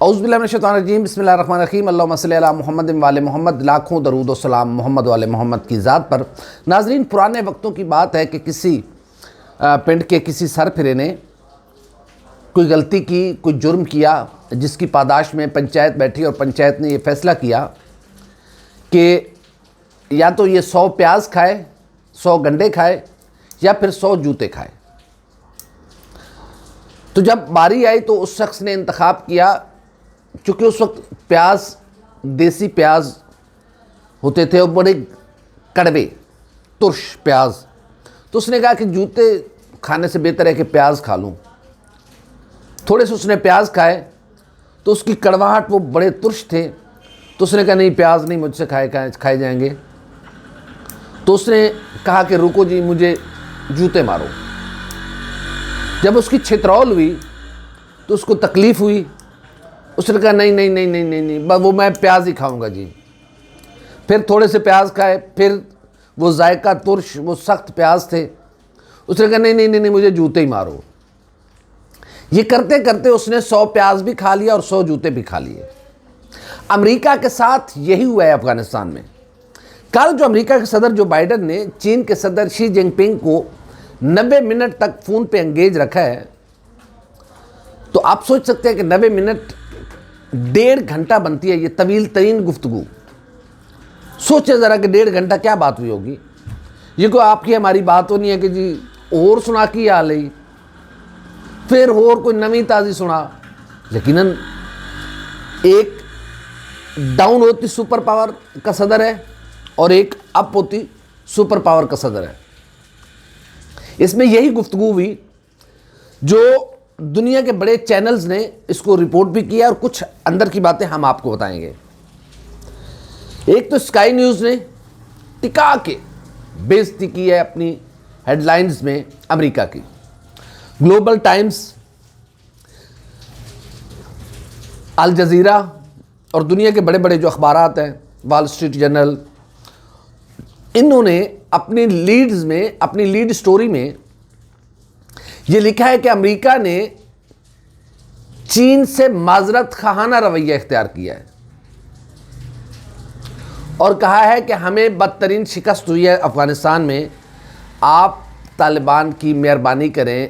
औज़ुबिल्लाहिमिनश्शैतानिर्रजीम बिस्मिल्लाहिर्रहमानिर्रहीम अल्लाहुम्मा सल्लि अला मुहम्मद वाले मोहम्मद। लाखों दरूद व सलाम मोहम्मद वाले मोहम्मद की ज़ात पर। नाज़रीन, पुराने वक्तों की बात है कि किसी पिंड के किसी सरफिरे ने कोई गलती की, कोई जुर्म किया, जिसकी पादाश में पंचायत बैठी और पंचायत ने ये फ़ैसला किया कि या तो ये 100 प्याज खाए, 100 गंडे खाए या फिर 100 जूते खाए। तो जब बारी आई तो उस शख्स ने इंतखाब किया, चूँकि उस वक्त प्याज देसी प्याज होते थे और बड़े कड़वे तुर्श प्याज, तो उसने कहा कि जूते खाने से बेहतर है कि प्याज खा लूँ। थोड़े से उसने प्याज खाए तो उसकी कड़वाहट, वो बड़े तुर्श थे, तो उसने कहा नहीं, प्याज नहीं मुझसे खाए जाएंगे। तो उसने कहा कि रुको जी, मुझे जूते मारो। जब उसकी छितरौल हुई तो उसको तकलीफ़ हुई। उसने कहा नहीं नहीं नहीं नहीं नहीं नहीं, वो मैं प्याज ही खाऊंगा जी। फिर थोड़े से प्याज खाए, फिर वो जायका तुर्श, वो सख्त प्याज थे। उसने कहा नहीं नहीं नहीं नहीं, मुझे जूते ही मारो। ये करते करते उसने 100 प्याज भी खा लिया और 100 जूते भी खा लिए। अमेरिका के साथ यही हुआ है अफगानिस्तान में। कल जो अमेरिका के सदर जो बाइडन ने चीन के सदर शी जिनपिंग को 90 मिनट तक फ़ोन पे एंगेज रखा है, तो आप सोच सकते हैं कि 90 मिनट 1.5 घंटा बनती है ये तवील तरीन गुफ्तगू। सोचे ज़रा कि 1.5 घंटा क्या बात हुई होगी। ये कोई आपकी हमारी बात तो नहीं है कि जी और सुना की आ ली, फिर और कोई नवी ताज़ी सुना। यकीनन एक डाउन होती सुपर पावर का सदर है और एक अप होती सुपर पावर का सदर है। इसमें यही गुफ्तगू हुई जो दुनिया के बड़े चैनल्स ने इसको रिपोर्ट भी किया और कुछ अंदर की बातें हम आपको बताएंगे। एक तो स्काई न्यूज़ ने टिका के बेइज्जती की है अपनी हेडलाइंस में अमेरिका की। ग्लोबल टाइम्स, अल जज़ीरा और दुनिया के बड़े बड़े जो अखबारात हैं, वॉल स्ट्रीट जर्नल, इन्होंने अपनी लीड्स में, अपनी लीड स्टोरी में ये लिखा है कि अमेरिका ने चीन से माजरत खाना रवैया इख्तियार किया है और कहा है कि हमें बदतरीन शिकस्त हुई है अफ़गानिस्तान में, आप तालिबान की मेहरबानी करें,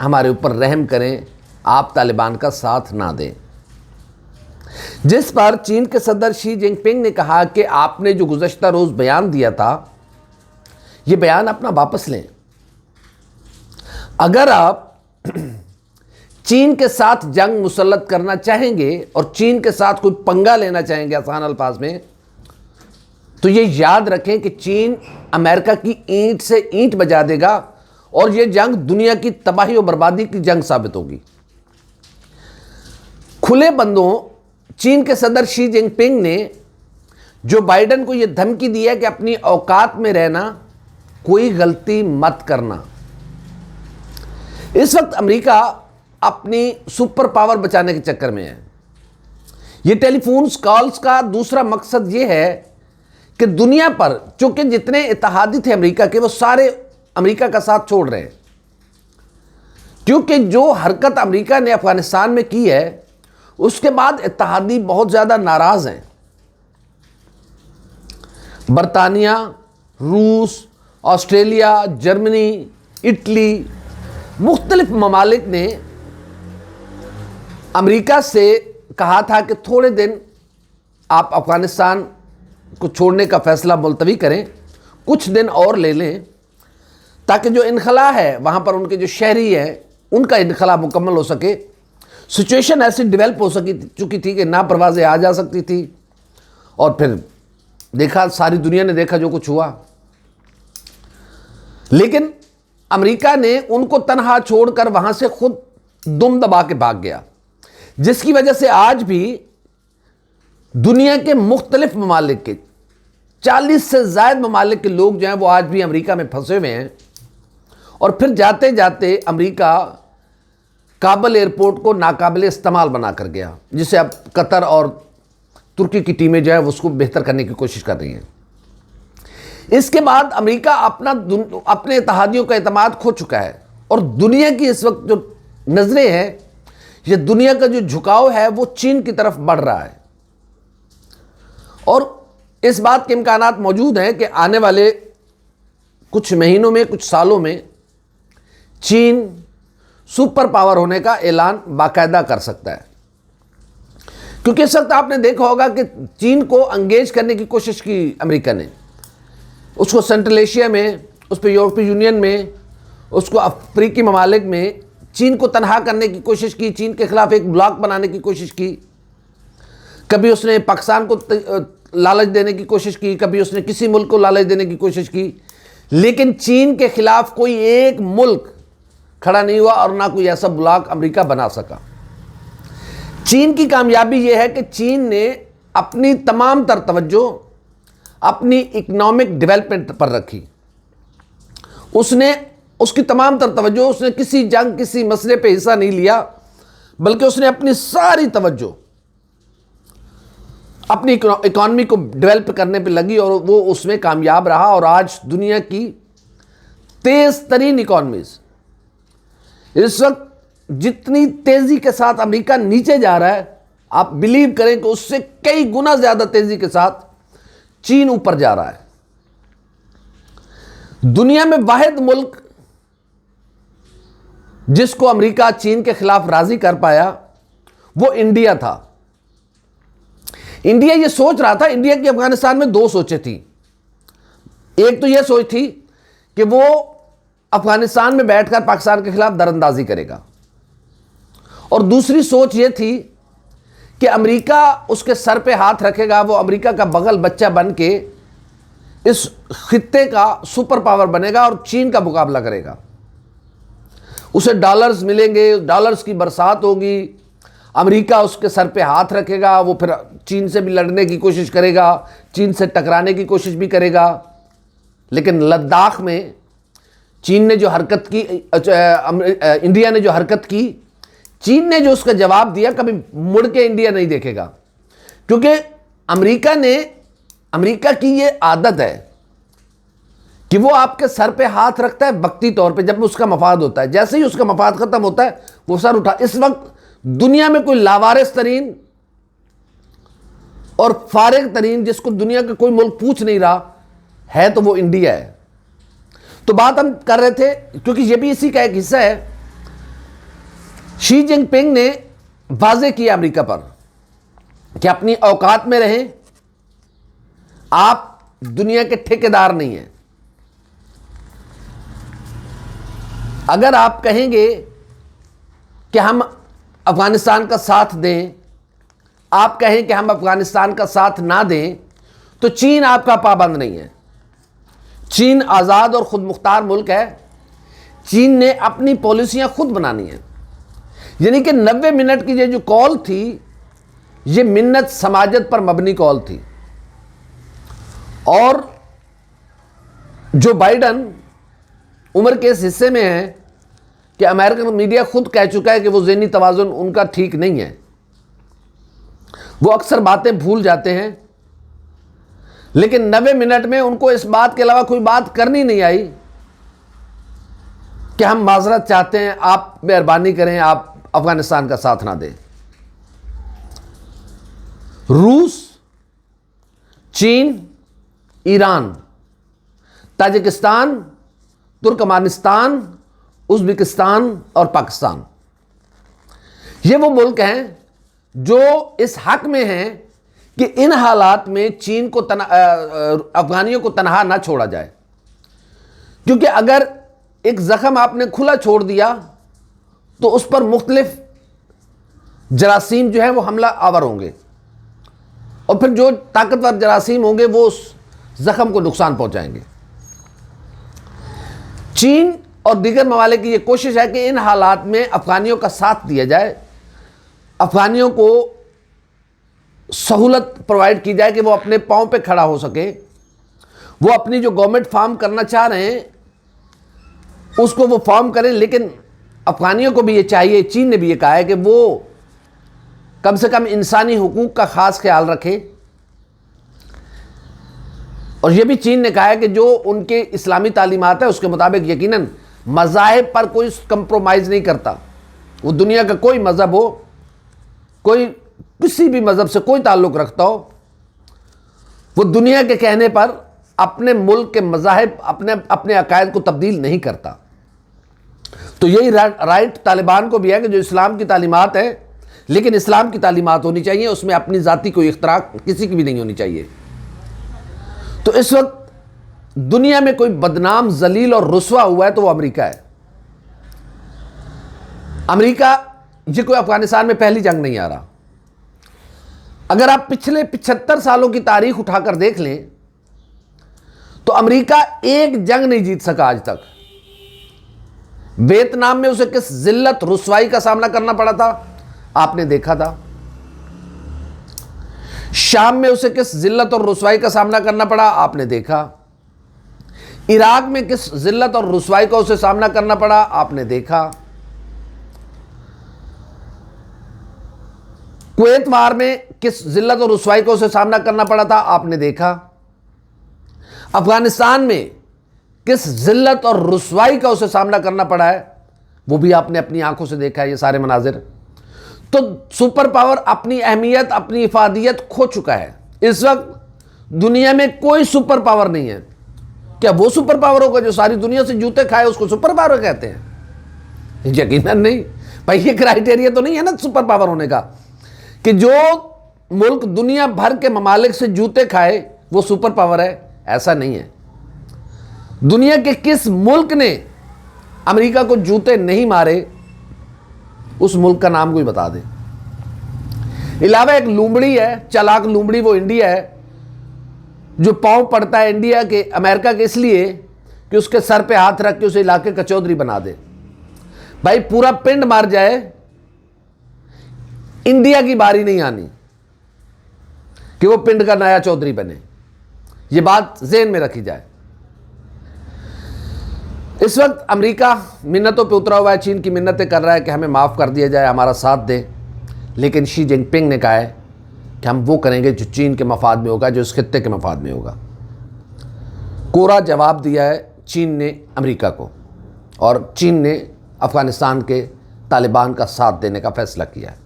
हमारे ऊपर रहम करें, आप तालिबान का साथ ना दें। जिस पर चीन के सदर शी जिनपिंग ने कहा कि आपने जो गुज़श्ता रोज़ बयान दिया था, ये बयान अपना वापस लें। अगर आप चीन के साथ जंग मुसल्लत करना चाहेंगे और चीन के साथ कोई पंगा लेना चाहेंगे आसान अल्फाज में, तो ये याद रखें कि चीन अमेरिका की ईंट से ईंट बजा देगा और ये जंग दुनिया की तबाही और बर्बादी की जंग साबित होगी। खुले बंदों चीन के सदर शी जिनपिंग ने जो बाइडन को यह धमकी दी है कि अपनी औकात में रहना, कोई गलती मत करना। इस वक्त अमेरिका अपनी सुपर पावर बचाने के चक्कर में है। ये टेलीफोन कॉल्स का दूसरा मकसद ये है कि दुनिया पर, चूंकि जितने इत्तेहादी थे अमेरिका के, वो सारे अमेरिका का साथ छोड़ रहे हैं, क्योंकि जो हरकत अमेरिका ने अफगानिस्तान में की है उसके बाद इत्तेहादी बहुत ज़्यादा नाराज़ हैं। बरतानिया, रूस, ऑस्ट्रेलिया, जर्मनी, इटली, मुख्तलिफ ममालिक ने अमेरिका से कहा था कि थोड़े दिन आप अफ़गानिस्तान को छोड़ने का फ़ैसला मुलतवी करें, कुछ दिन और ले लें, ताकि जो इनखला है वहाँ पर, उनके जो शहरी हैं, उनका इनखला मुकम्मल हो सके। सिचुएशन ऐसी डेवलप हो चुकी थी कि ना परवाज़ें आ जा सकती थी और फिर देखा, सारी दुनिया ने देखा जो कुछ हुआ। लेकिन अमेरिका ने उनको तनहा छोड़कर वहां से खुद दुम दबा के भाग गया, जिसकी वजह से आज भी दुनिया के मुख्तलिफ ममालिक के 40 से ज़ायद ममालिक के लोग जो हैं वो आज भी अमेरिका में फंसे हुए हैं। और फिर जाते जाते अमेरिका काबुल एयरपोर्ट को नाकाबिल इस्तेमाल बना कर गया, जिसे अब कतर और तुर्की की टीमें जो है उसको बेहतर करने की कोशिश कर रही हैं। इसके बाद अमेरिका अपने इत्तेहादियों का एतमाद खो चुका है और दुनिया की इस वक्त जो नज़रें हैं ये दुनिया का जो झुकाव है वो चीन की तरफ बढ़ रहा है। और इस बात के इम्कानात मौजूद हैं कि आने वाले कुछ महीनों में, कुछ सालों में चीन सुपर पावर होने का ऐलान बाकायदा कर सकता है। क्योंकि इस वक्त आपने देखा होगा कि चीन को एंगेज करने की कोशिश की अमेरिका ने, उसको सेंट्रल एशिया में, उस पर यूरोपीय यूनियन में, उसको अफ्रीकी ममालिक में चीन को तनहा करने की कोशिश की, चीन के खिलाफ एक ब्लॉक बनाने की कोशिश की। कभी उसने पाकिस्तान को लालच देने की कोशिश की, कभी उसने किसी मुल्क को लालच देने की कोशिश की, लेकिन चीन के खिलाफ कोई एक मुल्क खड़ा नहीं हुआ और ना कोई ऐसा ब्लॉक अमेरिका बना सका। चीन की कामयाबी यह है कि चीन ने अपनी तमाम तर तवज्जो अपनी इकोनॉमिक डेवलपमेंट पर रखी। उसकी तमाम तर तवज्जो, उसने किसी जंग, किसी मसले पे हिस्सा नहीं लिया, बल्कि उसने अपनी सारी तवज्जो अपनी इकोनॉमी को डेवलप करने पे लगी और वो उसमें कामयाब रहा। और आज दुनिया की तेज तरीन इकोनॉमीज, इस वक्त जितनी तेजी के साथ अमेरिका नीचे जा रहा है, आप बिलीव करें कि उससे कई गुना ज्यादा तेजी के साथ चीन ऊपर जा रहा है। दुनिया में वाहिद मुल्क जिसको अमेरिका चीन के खिलाफ राजी कर पाया वो इंडिया था। इंडिया ये सोच रहा था, इंडिया की अफगानिस्तान में दो सोचें थी। एक तो यह सोच थी कि वो अफगानिस्तान में बैठकर पाकिस्तान के खिलाफ दरअंदाजी करेगा, और दूसरी सोच यह थी कि अमेरिका उसके सर पे हाथ रखेगा, वो अमेरिका का बगल बच्चा बन के इस खित्ते का सुपर पावर बनेगा और चीन का मुकाबला करेगा। उसे डॉलर्स मिलेंगे, डॉलर्स की बरसात होगी, अमेरिका उसके सर पे हाथ रखेगा, वो फिर चीन से भी लड़ने की कोशिश करेगा, चीन से टकराने की कोशिश भी करेगा। लेकिन लद्दाख में चीन ने जो हरकत की, इंडिया ने जो हरकत की, चीन ने जो उसका जवाब दिया, कभी मुड़ के इंडिया नहीं देखेगा। क्योंकि अमेरिका की ये आदत है कि वो आपके सर पे हाथ रखता है वक्ती तौर पे, जब उसका मफाद होता है। जैसे ही उसका मफाद खत्म होता है वो सर उठा। इस वक्त दुनिया में कोई लावारिस तरीन और फारिग तरीन जिसको दुनिया का कोई मुल्क पूछ नहीं रहा है तो वो इंडिया है। तो बात हम कर रहे थे, क्योंकि ये भी इसी का एक हिस्सा है, शी जिनपिंग ने वाजे किया अमेरिका पर कि अपनी औकात में रहें, आप दुनिया के ठेकेदार नहीं हैं। अगर आप कहेंगे कि हम अफगानिस्तान का साथ दें, आप कहें कि हम अफगानिस्तान का साथ ना दें, तो चीन आपका पाबंद नहीं है। चीन आज़ाद और खुद मुख्तार मुल्क है। चीन ने अपनी पॉलिसियां खुद बनानी है। यानी कि 90 मिनट की ये जो कॉल थी, ये मिन्नत समाजत पर मबनी कॉल थी। और जो बाइडन उम्र के इस हिस्से में है कि अमेरिकन मीडिया खुद कह चुका है कि वो ज़हनी तवाज़ुन उनका ठीक नहीं है, वो अक्सर बातें भूल जाते हैं। लेकिन 90 मिनट में उनको इस बात के अलावा कोई बात करनी नहीं आई कि हम माजरत चाहते हैं, आप मेहरबानी करें, आप अफगानिस्तान का साथ ना दें। रूस, चीन, ईरान, ताजिकिस्तान, तुर्कमानिस्तान, उज़्बेकिस्तान और पाकिस्तान, ये वो मुल्क हैं जो इस हक में हैं कि इन हालात में चीन को अफगानियों को तनहा ना छोड़ा जाए। क्योंकि अगर एक जख्म आपने खुला छोड़ दिया तो उस पर मुख्तलिफ जरासीम जो है वो हमला आवर होंगे, और फिर जो ताकतवर जरासीम होंगे वो उस जख्म को नुकसान पहुंचाएंगे। चीन और दीगर ममालिक की ये कोशिश है कि इन हालात में अफगानियों का साथ दिया जाए, अफगानियों को सहूलत प्रोवाइड की जाए कि वो अपने पाँव पे खड़ा हो सके, वो अपनी जो गवर्नमेंट फॉर्म करना चाह रहे हैं उसको वो फॉर्म करें। लेकिन अफगानियों को भी ये चाहिए, चीन ने भी ये कहा है कि वो कम से कम इंसानी हुकूक का ख़ास ख्याल रखें। और ये भी चीन ने कहा है कि जो उनके इस्लामी तालीमात है उसके मुताबिक यकीनन मज़ाहिब पर कोई कंप्रोमाइज़ नहीं करता, वो दुनिया का कोई मज़हब हो, कोई किसी भी मज़हब से कोई ताल्लुक़ रखता हो, वो दुनिया के कहने पर अपने मुल्क के मज़ाहिब, अपने अकायद को तब्दील नहीं करता। तो यही राइट तालिबान को भी है कि जो इस्लाम की तालीमात है, लेकिन इस्लाम की तालीमात होनी चाहिए, उसमें अपनी ज़ाती कोई इख्तराक किसी की भी नहीं होनी चाहिए। तो इस वक्त दुनिया में कोई बदनाम, जलील और रुस्वा हुआ है तो वो अमेरिका है। अमेरिका ये कोई अफगानिस्तान में पहली जंग नहीं आ रहा। अगर आप पिछले 75 सालों की तारीख उठाकर देख लें तो अमेरिका एक जंग नहीं जीत सका आज तक। वियतनाम में उसे किस जिल्लत, रुसवाई का सामना करना पड़ा था आपने देखा था। शाम में उसे किस जिल्लत और रुसवाई का सामना करना पड़ा आपने देखा। इराक में किस जिल्लत और रुसवाई का उसे सामना करना पड़ा आपने देखा। कुवैत वार में किस जिल्लत और रुसवाई का उसे सामना करना पड़ा था आपने देखा। अफगानिस्तान में किस जिल्लत और रुसवाई का उसे सामना करना पड़ा है वो भी आपने अपनी आंखों से देखा है। ये सारे मनाजिर। तो सुपर पावर अपनी अहमियत, अपनी इफादियत खो चुका है। इस वक्त दुनिया में कोई सुपर पावर नहीं है। क्या वो सुपर पावर होगा जो सारी दुनिया से जूते खाए, उसको सुपर पावर कहते हैं? यकीनन नहीं भाई। ये क्राइटेरिया तो नहीं है ना सुपर पावर होने का कि जो मुल्क दुनिया भर के ममालिक से जूते खाए वो सुपर पावर है। ऐसा नहीं है। दुनिया के किस मुल्क ने अमेरिका को जूते नहीं मारे, उस मुल्क का नाम कोई बता दे। इलावा एक लूमड़ी है, चालाक लूमड़ी, वो इंडिया है, जो पांव पड़ता है इंडिया के, अमेरिका के, इसलिए कि उसके सर पे हाथ रख के उसे इलाके का चौधरी बना दे। भाई पूरा पिंड मार जाए, इंडिया की बारी नहीं आनी कि वो पिंड का नया चौधरी बने। ये बात ज़हन में रखी जाए। इस वक्त अमेरिका मिन्नतों पे उतरा हुआ है, चीन की मिन्नतें कर रहा है कि हमें माफ़ कर दिया जाए, हमारा साथ दें। लेकिन शी जिनपिंग ने कहा है कि हम वो करेंगे जो चीन के मफाद में होगा, जो इस खित्ते के मफाद में होगा। कोरा जवाब दिया है चीन ने अमेरिका को, और चीन ने अफ़गानिस्तान के तालिबान का साथ देने का फ़ैसला किया है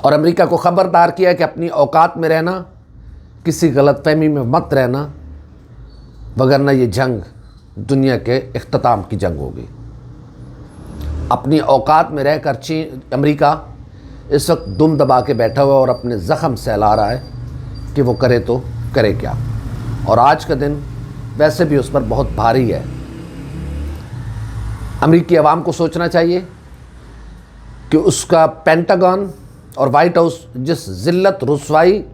और अमेरिका को ख़बरदार किया है कि अपनी औकात में रहना, किसी गलतफहमी में मत रहना, वगरना ये जंग दुनिया के इख्तिताम की जंग होगी। अपनी औकात में रहकर चीन, अमेरिका इस वक्त दुम दबा के बैठा हुआ और अपने ज़ख़म सहला रहा है कि वो करे तो करे क्या। और आज का दिन वैसे भी उस पर बहुत भारी है। अमेरिकी अवाम को सोचना चाहिए कि उसका पेंटागन और वाइट हाउस जिस ज़िल्लत रुसवाई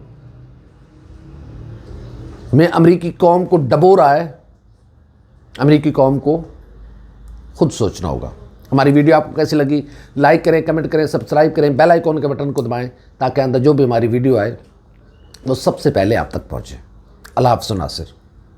में अमेरिकी कौम को डबो रहा है, अमेरिकी कौम को खुद सोचना होगा। हमारी वीडियो आपको कैसी लगी, लाइक करें, कमेंट करें, सब्सक्राइब करें, बेल आइकॉन के बटन को दबाएं ताकि अंदर जो भी हमारी वीडियो आए वो सबसे पहले आप तक पहुंचे। अल्लाह हाफ़िज़ नासिर।